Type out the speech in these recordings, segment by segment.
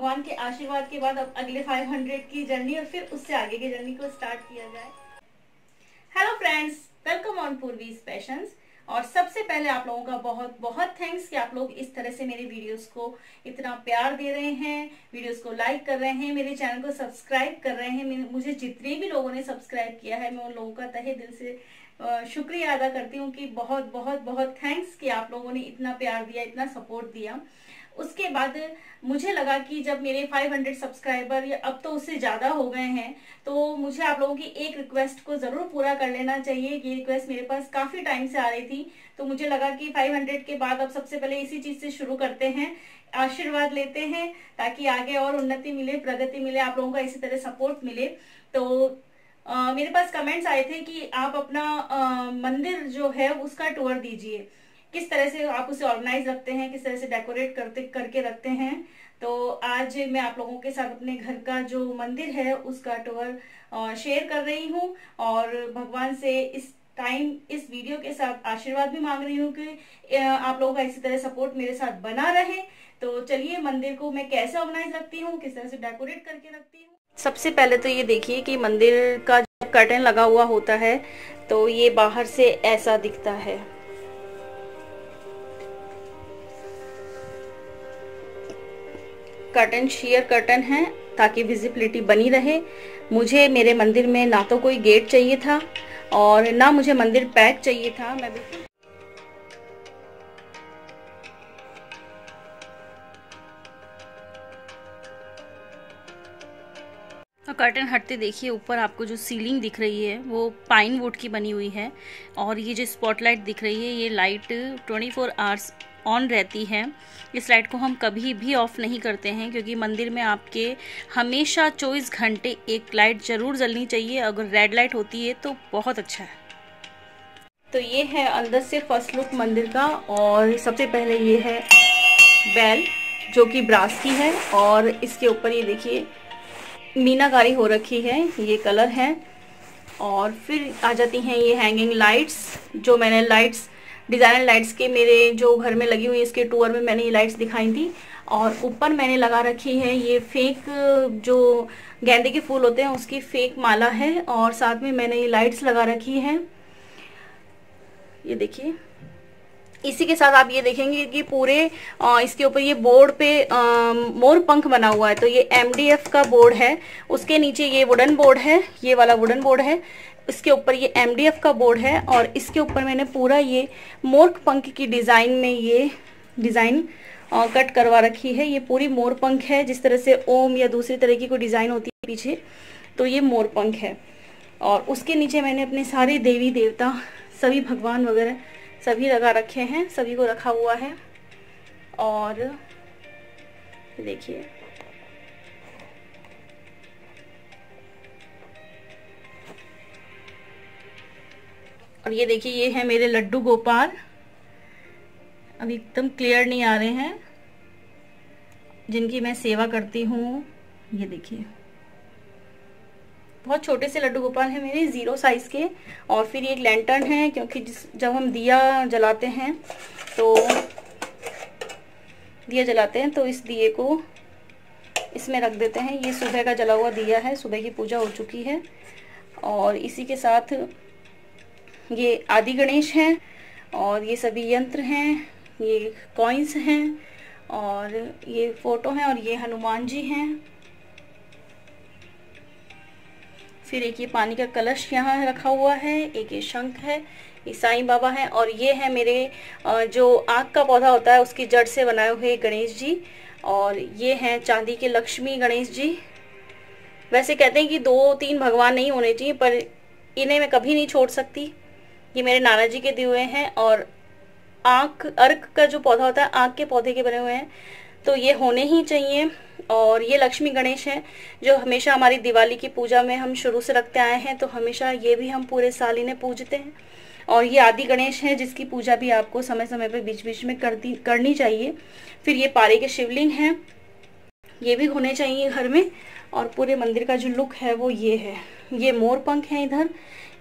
भगवान के आशीर्वाद के बाद अब अगले 500 की जर्नी और फिर उससे आगे की जर्नी को स्टार्ट किया जाए। Hello friends, welcome on Purvi's Passions. और सबसे पहले आप लोगों का बहुत बहुत थैंक्स कि आप लोग इस तरह से मेरे वीडियोस को इतना प्यार दे रहे हैं, वीडियोस को लाइक कर रहे हैं, मेरे चैनल को सब्सक्राइब कर रहे हैं। मुझे जितने भी लोगों ने सब्सक्राइब किया है, मैं उन लोगों का तहे दिल से शुक्रिया अदा करती हूँ कि बहुत बहुत बहुत थैंक्स कि आप लोगों ने इतना प्यार दिया, इतना सपोर्ट दिया। उसके बाद मुझे लगा कि जब मेरे 500 सब्सक्राइबर या अब तो उससे ज्यादा हो गए हैं, तो मुझे आप लोगों की एक रिक्वेस्ट को जरूर पूरा कर लेना चाहिए। ये रिक्वेस्ट मेरे पास काफी टाइम से आ रही थी, तो मुझे लगा कि 500 के बाद अब सबसे पहले इसी चीज से शुरू करते हैं, आशीर्वाद लेते हैं ताकि आगे और उन्नति मिले, प्रगति मिले, आप लोगों का इसी तरह सपोर्ट मिले। तो मेरे पास कमेंट्स आए थे कि आप अपना मंदिर जो है उसका टूर दीजिए, किस तरह से आप उसे ऑर्गेनाइज रखते हैं, किस तरह से डेकोरेट करके रखते हैं। तो आज मैं आप लोगों के साथ अपने घर का जो मंदिर है उसका टूर शेयर कर रही हूँ और भगवान से इस टाइम इस वीडियो के साथ आशीर्वाद भी मांग रही हूँ कि आप लोगों का इसी तरह सपोर्ट मेरे साथ बना रहे। तो चलिए मंदिर को मैं कैसे ऑर्गेनाइज रखती हूँ, किस तरह से डेकोरेट करके रखती हूँ। सबसे पहले तो ये देखिए कि मंदिर का जो कर्टन लगा हुआ होता है तो ये बाहर से ऐसा दिखता है। कर्टन शेयर कर्टन है ताकि विजिबिलिटी बनी रहे। मुझे मेरे मंदिर में ना तो कोई गेट चाहिए था और ना मुझे मंदिर पैक चाहिए था। मैं बिल्कुल कर्टन हटते देखिए ऊपर आपको जो सीलिंग दिख रही है वो पाइन वुड की बनी हुई है और ये जो स्पॉटलाइट दिख रही है ये लाइट 24 आवर्स ऑन रहती है। इस लाइट को हम कभी भी ऑफ नहीं करते हैं क्योंकि मंदिर में आपके हमेशा 24 घंटे एक लाइट जरूर जलनी चाहिए। अगर रेड लाइट होती है तो बहुत अच्छा है। तो ये है अंदर से फर्स्ट लुक मंदिर का। और सबसे पहले ये है बेल जो कि ब्रास की है और इसके ऊपर ये देखिए मीनाकारी हो रखी है, ये कलर है। और फिर आ जाती हैं ये हैंगिंग लाइट्स, जो मैंने लाइट्स डिजाइनर लाइट्स के मेरे जो घर में लगी हुई इसके टूर में मैंने ये लाइट्स दिखाई थी। और ऊपर मैंने लगा रखी है ये फेक जो गेंदे के फूल होते हैं उसकी फेक माला है और साथ में मैंने ये लाइट्स लगा रखी है। ये देखिए इसी के साथ आप ये देखेंगे कि पूरे इसके ऊपर ये बोर्ड पे मोर पंख बना हुआ है। तो ये MDF का बोर्ड है, उसके नीचे ये वुडन बोर्ड है, ये वाला वुडन बोर्ड है, इसके ऊपर ये MDF का बोर्ड है और इसके ऊपर मैंने पूरा ये मोर पंख की डिजाइन में ये डिजाइन कट करवा रखी है। ये पूरी मोर पंख है, जिस तरह से ओम या दूसरी तरह की कोई डिजाइन होती है पीछे, तो ये मोर पंख है। और उसके नीचे मैंने अपने सारे देवी देवता सभी भगवान वगैरह सभी लगा रखे हैं, सभी को रखा हुआ है। और देखिए और ये देखिए ये है मेरे लड्डू गोपाल, अभी एकदम क्लियर नहीं आ रहे हैं, जिनकी मैं सेवा करती हूँ। ये देखिए बहुत छोटे से लड्डू गोपाल हैं मेरे, 0 साइज के। और फिर ये एक लैंटर्न है क्योंकि जब हम दिया जलाते हैं तो इस दिए को इसमें रख देते हैं। ये सुबह का जला हुआ दिया है, सुबह की पूजा हो चुकी है। और इसी के साथ ये आदि गणेश हैं और ये सभी यंत्र हैं, ये कॉइन्स हैं और ये फोटो हैं और ये हनुमान जी हैं। फिर एक ये पानी का कलश यहाँ रखा हुआ है, एक ये शंख है, ये साईं बाबा हैं और ये है मेरे जो आग का पौधा होता है उसकी जड़ से बनाए हुए गणेश जी। और ये हैं चांदी के लक्ष्मी गणेश जी। वैसे कहते हैं कि 2-3 भगवान नहीं होने चाहिए, पर इन्हें मैं कभी नहीं छोड़ सकती। ये मेरे नाना जी के दिए हुए हैं और अर्क का जो पौधा होता है आग के पौधे के बने हुए हैं, तो ये होने ही चाहिए। और ये लक्ष्मी गणेश हैं जो हमेशा हमारी दिवाली की पूजा में हम शुरू से रखते आए हैं, तो हमेशा ये भी हम पूरे साल इन्हें पूजते हैं। और ये आदि गणेश हैं जिसकी पूजा भी आपको समय समय पे बीच बीच में करनी चाहिए। फिर ये पारे के शिवलिंग हैं, ये भी होने चाहिए घर में। और पूरे मंदिर का जो लुक है वो ये है। ये मोर पंख हैं,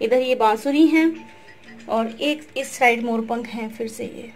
इधर ये बांसुरी हैं और एक इस साइड मोर पंख हैं फिर से ये।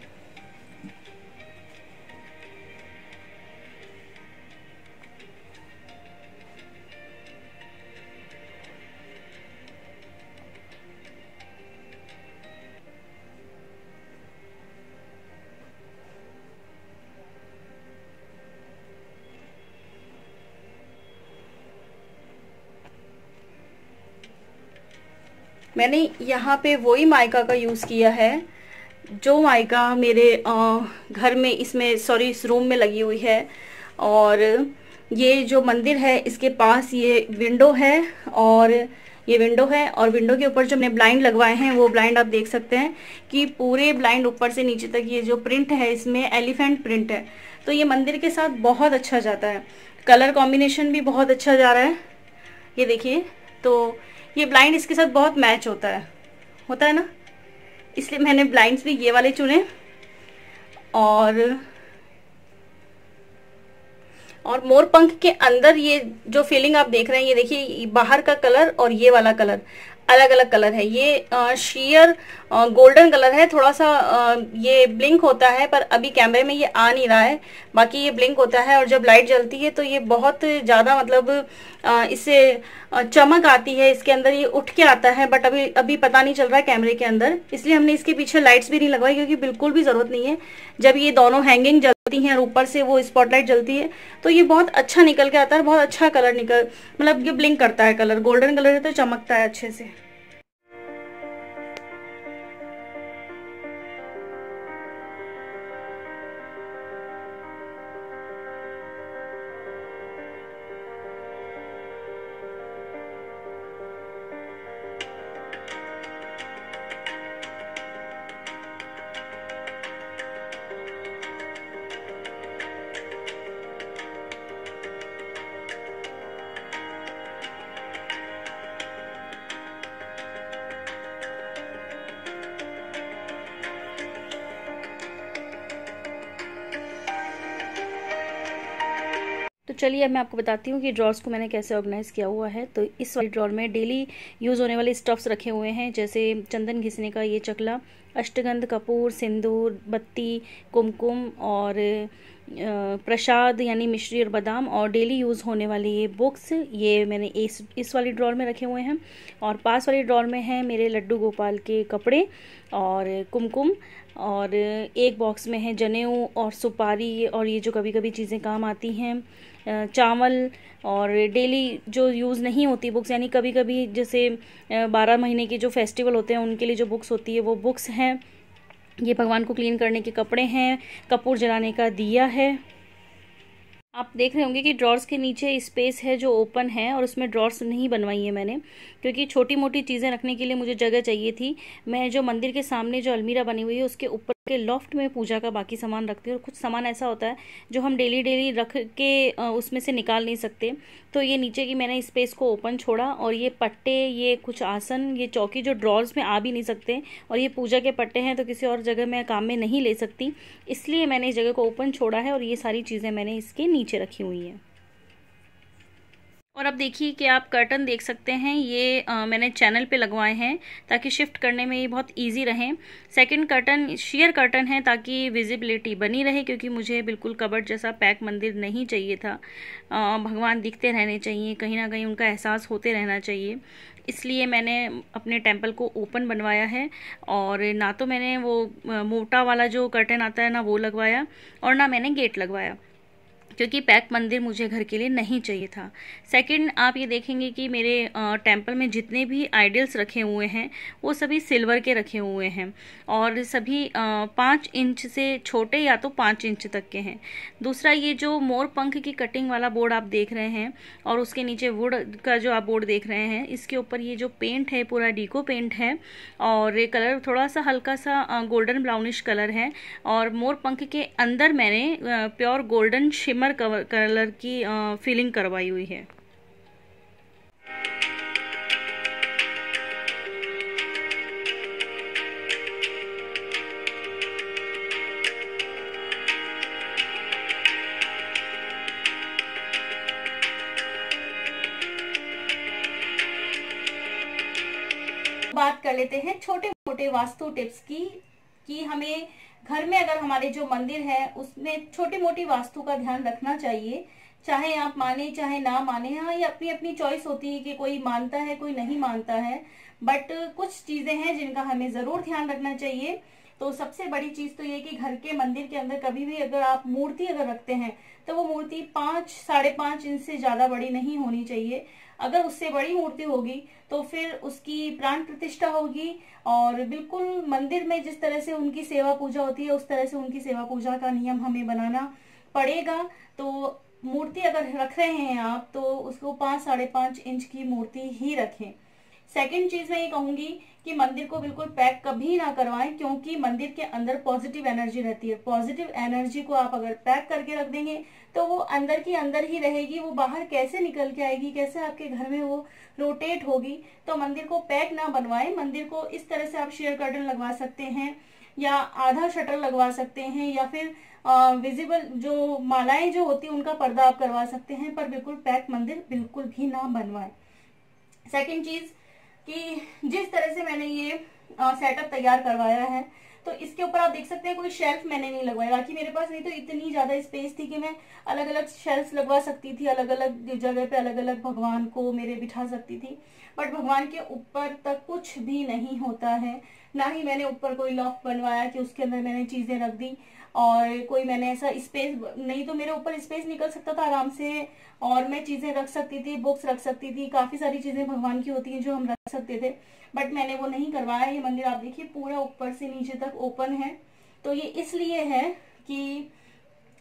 मैंने यहाँ पे वही माइका का यूज़ किया है जो माइका मेरे घर में इस रूम में लगी हुई है। और ये जो मंदिर है इसके पास ये विंडो है, और ये विंडो है, और विंडो के ऊपर जो मैंने ब्लाइंड लगवाए हैं वो ब्लाइंड आप देख सकते हैं कि पूरे ब्लाइंड ऊपर से नीचे तक ये जो प्रिंट है इसमें एलिफेंट प्रिंट है। तो ये मंदिर के साथ बहुत अच्छा जाता है, कलर कॉम्बिनेशन भी बहुत अच्छा जा रहा है। ये देखिए, तो ये ब्लाइंड इसके साथ बहुत मैच होता है ना, इसलिए मैंने ब्लाइंड्स भी ये वाले चुने। और मोर पंख के अंदर ये जो फीलिंग आप देख रहे हैं, ये देखिए बाहर का कलर और ये वाला कलर अलग अलग कलर है। ये शेयर गोल्डन कलर है, थोड़ा सा ये ब्लिंक होता है, पर अभी कैमरे में ये आ नहीं रहा है। बाकी ये ब्लिंक होता है और जब लाइट जलती है तो ये बहुत ज़्यादा मतलब इससे चमक आती है, इसके अंदर ये उठ के आता है। बट अभी पता नहीं चल रहा है कैमरे के अंदर, इसलिए हमने इसके पीछे लाइट्स भी नहीं लगवाई, क्योंकि बिल्कुल भी ज़रूरत नहीं है। जब ये दोनों हैंगिंग जलती हैं और ऊपर से वो स्पॉटलाइट जलती है तो ये बहुत अच्छा निकल के आता है, बहुत अच्छा कलर मतलब ये ब्लिंक करता है, कलर गोल्डन कलर है तो चमकता है अच्छे से। तो चलिए अब मैं आपको बताती हूँ कि ड्रॉर्स को मैंने कैसे ऑर्गेनाइज़ किया हुआ है। तो इस वाली ड्रॉर में डेली यूज़ होने वाले स्टफ्स रखे हुए हैं, जैसे चंदन घिसने का ये चकला, अष्टगंध, कपूर, सिंदूर, बत्ती, कुमकुम और प्रसाद यानी मिश्री और बादाम, और डेली यूज़ होने वाली ये बुक्स, ये मैंने इस वाली ड्रॉर में रखे हुए हैं। और पास वाली ड्रॉर में है मेरे लड्डू गोपाल के कपड़े और कुमकुम, और एक बॉक्स में है जनेऊ और सुपारी, और ये जो कभी कभी चीज़ें काम आती हैं, चावल, और डेली जो यूज़ नहीं होती बुक्स, यानी कभी कभी जैसे 12 महीने के जो फेस्टिवल होते हैं उनके लिए जो बुक्स होती है वो बुक्स हैं। ये भगवान को क्लीन करने के कपड़े हैं, कपूर जलाने का दिया है। आप देख रहे होंगे कि ड्रॉर्स के नीचे स्पेस है जो ओपन है, और उसमें ड्रॉर्स नहीं बनवाई है मैंने, क्योंकि छोटी मोटी चीज़ें रखने के लिए मुझे जगह चाहिए थी। मैं जो मंदिर के सामने जो अलमीरा बनी हुई है उसके ऊपर के लॉफ्ट में पूजा का बाकी सामान रखती हूँ, और कुछ सामान ऐसा होता है जो हम डेली रख के उसमें से निकाल नहीं सकते। तो ये नीचे की मैंने स्पेस को ओपन छोड़ा, और ये पट्टे, ये कुछ आसन, ये चौकी जो ड्रॉर्स में आ भी नहीं सकते, और ये पूजा के पट्टे हैं तो किसी और जगह मैं काम में नहीं ले सकती, इसलिए मैंने इस जगह को ओपन छोड़ा है, और ये सारी चीज़ें मैंने इसके नीचे रखी हुई हैं। और अब देखिए कि आप कर्टन देख सकते हैं, ये मैंने चैनल पे लगवाए हैं ताकि शिफ्ट करने में ये बहुत इजी रहे। सेकंड कर्टन शेयर कर्टन है ताकि विजिबिलिटी बनी रहे, क्योंकि मुझे बिल्कुल कबर्ड जैसा पैक मंदिर नहीं चाहिए था। भगवान दिखते रहने चाहिए, कहीं ना कहीं उनका एहसास होते रहना चाहिए, इसलिए मैंने अपने टेम्पल को ओपन बनवाया है। और ना तो मैंने वो मोटा वाला जो कर्टन आता है ना वो लगवाया, और ना मैंने गेट लगवाया, क्योंकि पैक मंदिर मुझे घर के लिए नहीं चाहिए था। सेकंड, आप ये देखेंगे कि मेरे टेंपल में जितने भी आइडल्स रखे हुए हैं वो सभी सिल्वर के रखे हुए हैं, और सभी 5 इंच से छोटे या तो 5 इंच तक के हैं। दूसरा, ये जो मोर पंख की कटिंग वाला बोर्ड आप देख रहे हैं, और उसके नीचे वुड का जो आप बोर्ड देख रहे हैं, इसके ऊपर ये जो पेंट है पूरा डीको पेंट है, और ये कलर थोड़ा सा हल्का सा गोल्डन ब्राउनिश कलर है। और मोर पंख के अंदर मैंने प्योर गोल्डन शिमर कलर की फीलिंग करवाई हुई है। बात कर लेते हैं छोटे मोटे वास्तु टिप्स की, कि हमें घर में अगर हमारे जो मंदिर है उसमें छोटी मोटी वास्तु का ध्यान रखना चाहिए, चाहे आप माने चाहे ना माने। हाँ, ये अपनी अपनी चॉइस होती है कि कोई मानता है कोई नहीं मानता है, बट कुछ चीजें हैं जिनका हमें जरूर ध्यान रखना चाहिए। तो सबसे बड़ी चीज तो ये कि घर के मंदिर के अंदर कभी भी अगर आप मूर्ति अगर रखते हैं तो वो मूर्ति 5 साढ़े 5 इंच से ज्यादा बड़ी नहीं होनी चाहिए। अगर उससे बड़ी मूर्ति होगी तो फिर उसकी प्राण प्रतिष्ठा होगी, और बिल्कुल मंदिर में जिस तरह से उनकी सेवा पूजा होती है उस तरह से उनकी सेवा पूजा का नियम हमें बनाना पड़ेगा। तो मूर्ति अगर रख रहे हैं आप तो उसको 5-5.5 इंच की मूर्ति ही रखें। सेकंड चीज मैं ये कहूंगी कि मंदिर को बिल्कुल पैक कभी ना करवाएं, क्योंकि मंदिर के अंदर पॉजिटिव एनर्जी रहती है। पॉजिटिव एनर्जी को आप अगर पैक करके रख देंगे तो वो अंदर की अंदर ही रहेगी, वो बाहर कैसे निकल के आएगी, कैसे आपके घर में वो रोटेट होगी। तो मंदिर को पैक ना बनवाएं। मंदिर को इस तरह से आप शेयर कर्टन लगवा सकते हैं, या आधा शटर लगवा सकते हैं, या फिर विजिबल जो मालाएं जो होती है उनका पर्दा आप करवा सकते हैं, पर बिल्कुल पैक मंदिर बिल्कुल भी ना बनवाएं। सेकंड चीज कि जिस तरह से मैंने ये सेटअप तैयार करवाया है तो इसके ऊपर आप देख सकते हैं कोई शेल्फ मैंने नहीं लगवाया। बाकी मेरे पास नहीं तो इतनी ज्यादा स्पेस थी कि मैं अलग अलग शेल्फ लगवा सकती थी, अलग अलग जगह पे अलग अलग भगवान को मेरे बिठा सकती थी। बट भगवान के ऊपर तक कुछ भी नहीं होता है, ना ही मैंने ऊपर कोई लॉफ्ट बनवाया कि उसके अंदर मैंने चीजें रख दी, और कोई मैंने ऐसा स्पेस नहीं, तो मेरे ऊपर स्पेस निकल सकता था आराम से और मैं चीजें रख सकती थी, बुक्स रख सकती थी, काफी सारी चीजें भगवान की होती हैं जो हम रख सकते थे, बट मैंने वो नहीं करवाया। ये मंदिर आप देखिए पूरा ऊपर से नीचे तक ओपन है। तो ये इसलिए है कि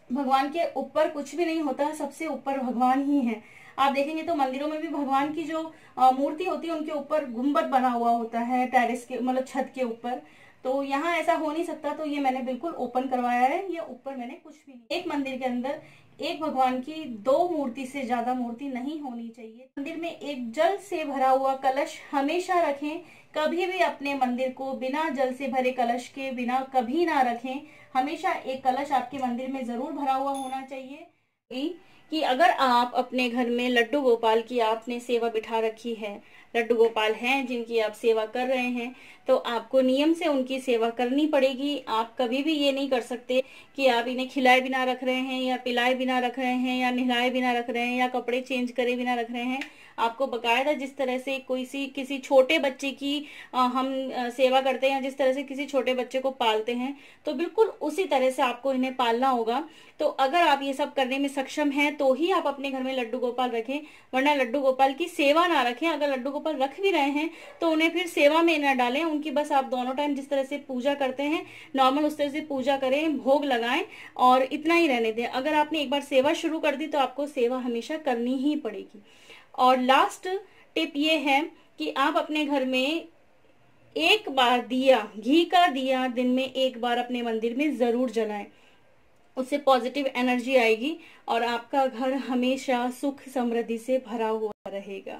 भगवान के ऊपर कुछ भी नहीं होता, सबसे ऊपर भगवान ही है। आप देखेंगे तो मंदिरों में भी भगवान की जो मूर्ति होती है उनके ऊपर गुम्बद बना हुआ होता है, टेरेस के मतलब छत के ऊपर। तो यहाँ ऐसा हो नहीं सकता, तो ये मैंने बिल्कुल ओपन करवाया है। ये ऊपर मैंने कुछ भी नहीं। एक मंदिर के अंदर एक भगवान की 2 मूर्ति से ज्यादा मूर्ति नहीं होनी चाहिए। मंदिर में एक जल से भरा हुआ कलश हमेशा रखें। कभी भी अपने मंदिर को बिना जल से भरे कलश के बिना कभी ना रखें। हमेशा एक कलश आपके मंदिर में जरूर भरा हुआ होना चाहिए। कि अगर आप अपने घर में लड्डू गोपाल की आपने सेवा बिठा रखी है, लड्डू गोपाल हैं जिनकी आप सेवा कर रहे हैं, तो आपको नियम से उनकी सेवा करनी पड़ेगी। आप कभी भी ये नहीं कर सकते कि आप इन्हें खिलाए बिना रख रहे हैं, या पिलाए बिना रख रहे हैं, या नहलाए बिना रख रहे हैं, या कपड़े चेंज करे बिना रख रहे हैं। आपको बकायदा जिस तरह से किसी छोटे बच्चे की हम सेवा करते हैं, जिस तरह से किसी छोटे बच्चे को पालते हैं, तो बिल्कुल उसी तरह से आपको इन्हें पालना होगा। तो अगर आप ये सब करने में सक्षम हैं तो ही आप अपने घर में लड्डू गोपाल रखें, वरना लड्डू गोपाल की सेवा ना रखें। अगर लड्डू गोपाल रख भी रहे हैं तो उन्हें फिर सेवा में न डालें। उनकी बस आप दोनों टाइम जिस तरह से पूजा करते हैं नॉर्मल उस तरह से पूजा करें, भोग लगाएं और इतना ही रहने दें। अगर आपने एक बार सेवा शुरू कर दी तो आपको सेवा हमेशा करनी ही पड़ेगी। और लास्ट टिप ये है कि आप अपने घर में एक बार दिया, घी का दिया दिन में एक बार अपने मंदिर में जरूर जलाएं। उससे पॉजिटिव एनर्जी आएगी और आपका घर हमेशा सुख समृद्धि से भरा हुआ रहेगा।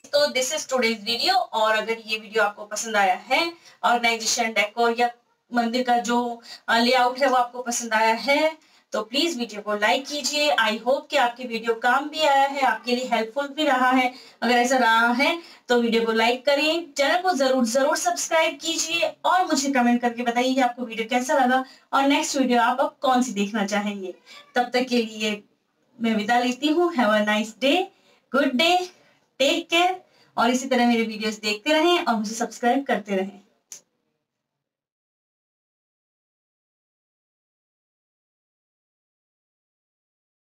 तो दिस इज टुडेज वीडियो। और अगर ये वीडियो आपको पसंद आया है, ऑर्गेनाइजेशन, डेकोर या मंदिर का जो लेआउट है वो आपको पसंद आया है, तो प्लीज वीडियो को लाइक कीजिए। आई होप कि आपकी वीडियो काम भी आया है, आपके लिए हेल्पफुल भी रहा है। अगर ऐसा रहा है तो वीडियो को लाइक करें, चैनल को जरूर सब्सक्राइब कीजिए और मुझे कमेंट करके बताइए कि आपको वीडियो कैसा लगा और नेक्स्ट वीडियो आप अब कौन सी देखना चाहेंगे। तब तक के लिए मैं विदा लेती हूँ। Have a nice day, good day, take care, और इसी तरह मेरे वीडियोस देखते रहें और मुझे सब्सक्राइब करते रहें।